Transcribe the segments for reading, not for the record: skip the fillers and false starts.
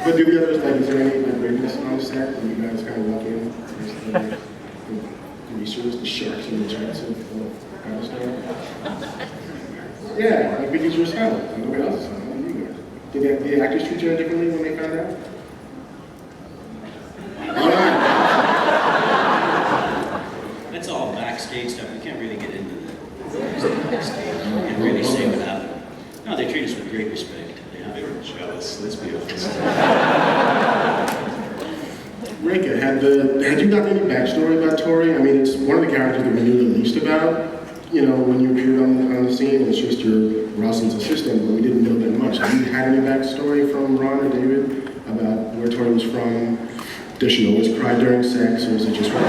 But do the others, like, is there any like weirdness on the set when you guys kind of walk in? The research, the sharks and the giants of kind of stuff? Yeah, like because you're silent. Like, nobody else is silent. What do you guys? Did the actors treat you differently when they found out? That's all backstage stuff. We can't really get into that. We can't really say what happened. No, they treat us with great respect. They were jealous, let's be honest. Rekha, had you gotten any backstory about Tori? I mean, it's one of the characters that we knew the least about. You know, when you appeared on the scene, it was just your Rawson's assistant, but we didn't know that much. Have you had any backstory from Ron or David about where Tori was from? Does she always cry during sex, or is it just one?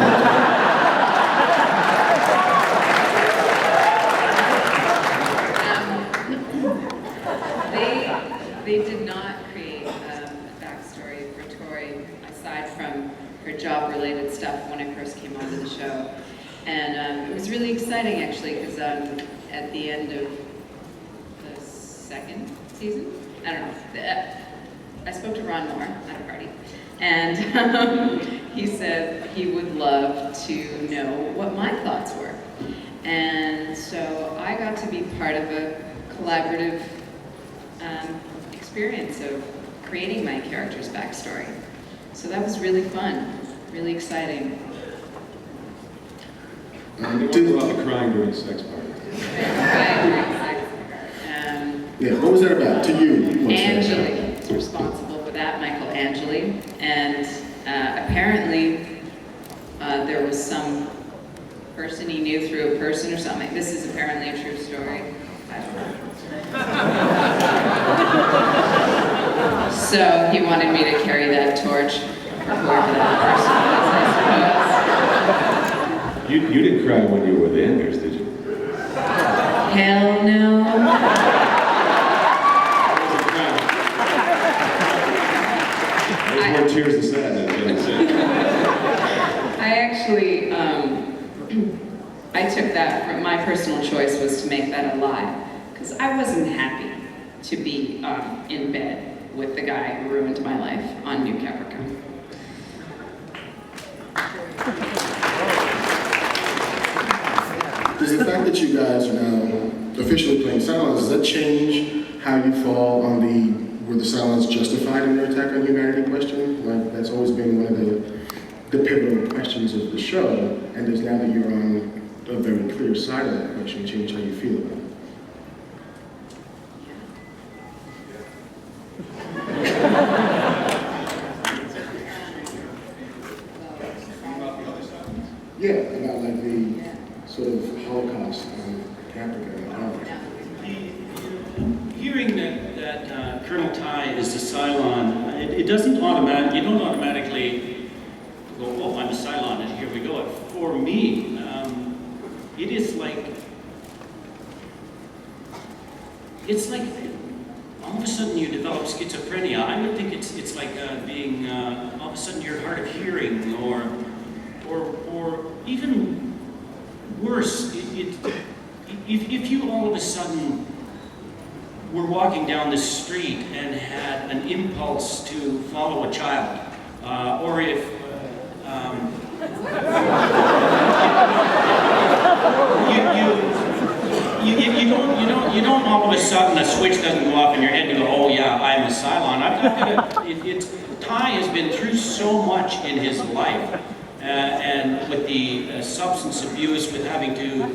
They did not create a backstory for Tori, aside from her job-related stuff when I first came onto the show. And it was really exciting, actually, because at the end of the second season, I don't know, I spoke to Ron Moore at a party, and he said he would love to know what my thoughts were. And so I got to be part of a collaborative experience of creating my character's backstory. So that was really fun, really exciting. Do about the crying during sex parties. Yeah, what was that about to you? Angeli is responsible for that, Michael Angeli. And apparently there was some person he knew through a person or something. This is apparently a true story. So he wanted me to carry that torch for whoever that person was, I suppose. You didn't cry when you were with Anders, did you? Hell no. There's more tears of sadness. I actually, I took that from my personal choice was to make that a lie, because I wasn't happy to be in bed with the guy who ruined my life on New Caprica. Does the fact that you guys are now officially playing Cylons, does that change how you fall on were the Cylons justified in their attack on humanity question? Like, that's always been one of the pivotal questions of the show, and does now that you're on a very clear side of that question change how you feel about it? Yeah, about like the sort of Holocaust on Caprica and Congress. Hearing that Colonel Ty is a Cylon, it doesn't you don't automatically go, oh, I'm a Cylon, and here we go. For me, it is like, it's like all of a sudden you develop schizophrenia. I would think it's like being, all of a sudden you're hard of hearing, or even worse, if you all of a sudden were walking down the street and had an impulse to follow a child, or if you don't all of a sudden a switch doesn't go off in your head and you go, oh yeah, I'm a Cylon. Ty has been through so much in his life, and with the substance abuse, with having to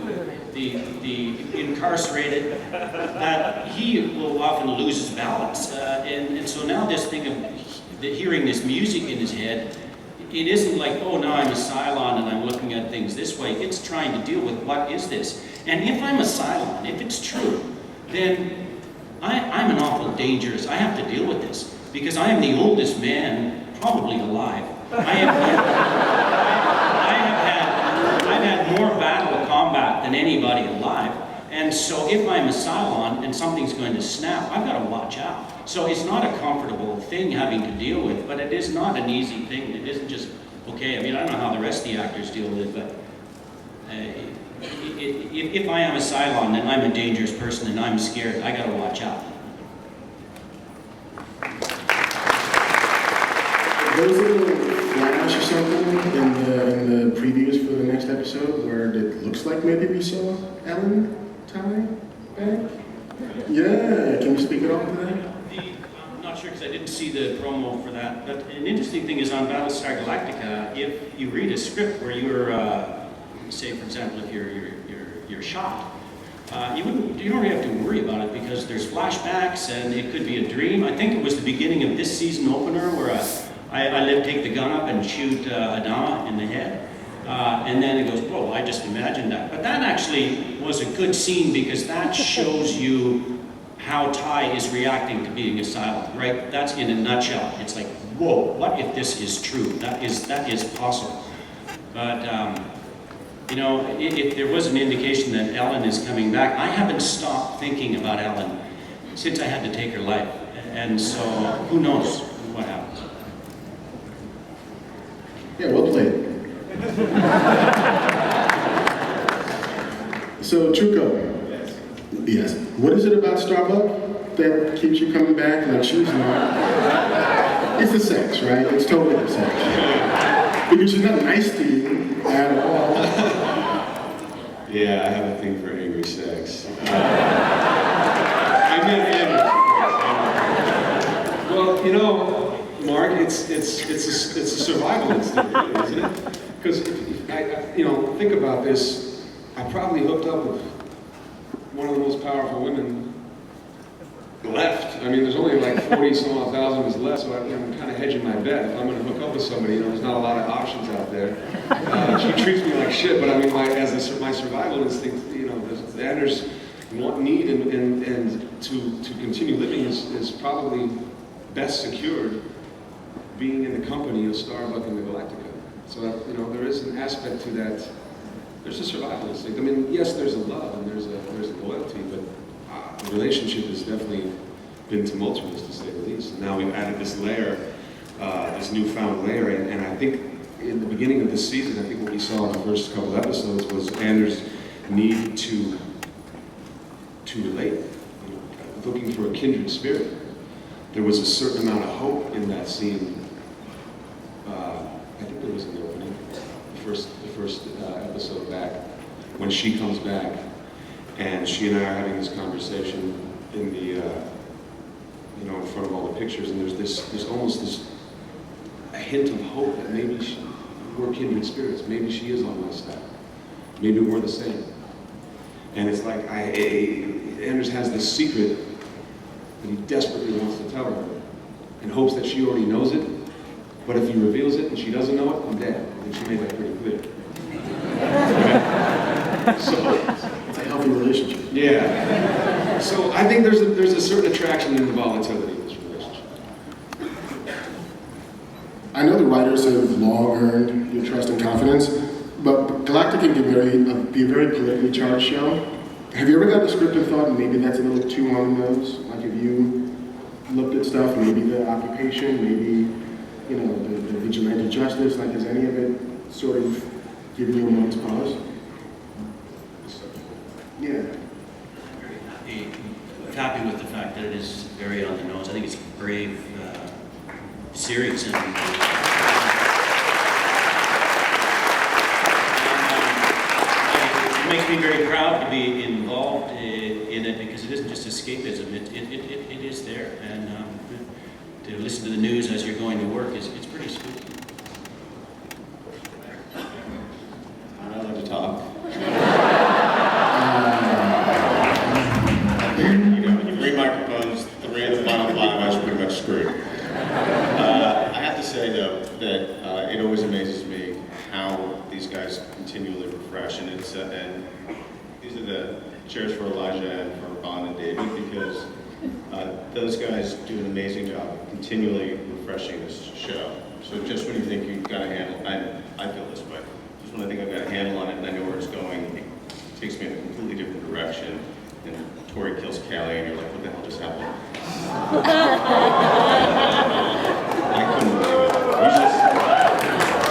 the incarcerated, that he will often lose his balance. And so now this thing of hearing this music in his head, it isn't like, oh, now I'm a Cylon and I'm looking at things this way. It's trying to deal with what is this. And if I'm a Cylon, if it's true, then I'm an awful dangerous. I have to deal with this because I am the oldest man probably alive. I've had more battle combat than anybody alive. And so if I'm a Cylon and something's going to snap, I've got to watch out. So it's not a comfortable thing having to deal with, but it is not an easy thing. It isn't just, okay, I mean, I don't know how the rest of the actors deal with it, but if I am a Cylon, then I'm a dangerous person and I'm scared. I got to watch out. There was a little flash or something in the previews for the next episode where it looks like maybe we saw Ellen tie back. Yeah, can you speak at all to that? I'm not sure because I didn't see the promo for that, but an interesting thing is on Battlestar Galactica, if you read a script where you're, say for example, if you're shot, you don't really have to worry about it because there's flashbacks and it could be a dream. I think it was the beginning of this season opener where I take the gun up and shoot Adama in the head. And then it goes, whoa, I just imagined that. But that actually was a good scene because that shows you how Ty is reacting to being asylum, right? That's in a nutshell. It's like, whoa, what if this is true? That is possible. But, you know, if there was an indication that Ellen is coming back, I haven't stopped thinking about Ellen since I had to take her life. And so, who knows what happens. Yeah, well played. So, Trucco. Yes. What is it about Starbuck that keeps you coming back? Like, she's not. It's the sex, right? It's totally the sex. Because she's not nice to you at all. Yeah, I have a thing for angry sex. I meant Andrew. Well, you know, Marc, it's a survival instinct, really, isn't it? Because you know, think about this. I probably hooked up with one of the most powerful women left. I mean, there's only like 40-some-odd thousand is left, so I'm kind of hedging my bet. If I'm going to hook up with somebody, you know, there's not a lot of options out there. She treats me like shit, but I mean, my survival instinct, you know, Anders' need and to continue living is probably best secured being in the company of Starbuck and the Galactica. So, you know, there is an aspect to that. There's a survival instinct. I mean, yes, there's a love and there's a loyalty, but the relationship has definitely been tumultuous, to say the least. And now we've added this layer, this newfound layer, and I think in the beginning of this season, I think what we saw in the first couple of episodes was Anders' need to relate, you know, looking for a kindred spirit. There was a certain amount of hope in that scene. I think there was in the opening, the first episode back, when she comes back, and she and I are having this conversation in the, you know, in front of all the pictures, and there's almost a hint of hope that maybe we're kindred spirits. Maybe she is on my side. Maybe we're the same. And it's like Anders has this secret that he desperately wants to tell her, in hopes that she already knows it. But if he reveals it and she doesn't know it, I'm dead. And she made that pretty clear. So It's a healthy relationship. yeah. So I think there's a certain attraction in the volatility of this relationship. I know the writers have long earned your trust and confidence, but Galactica can be a very politically charged show. Have you ever got the script and thought maybe that's a little too on the nose? Like, have you looked at stuff, maybe the occupation, maybe, you know, the vigilante justice, like, has any of it sort of given you a moment's pause? Yeah. Happy with the fact that it is very on the nose. I think it's a brave series. And, it makes me very proud to be involved in it because it isn't just escapism. It is there. And to listen to the news as you're going to work it's pretty spooky. Am I allowed to talk? Three microphones, 3 of the final 5, I was pretty much screwed. I have to say, though, that it always amazes me how these guys continually refresh, and it's and these are the cheers for Elijah and for Bond and David, because those guys do an amazing job of continually refreshing this show. So just when you think you've got a handle, I feel this way, just when I think I've got a handle on it and I know where it's going, it takes me in a completely different direction. And Tori kills Callie, and you're like, what the hell just happened?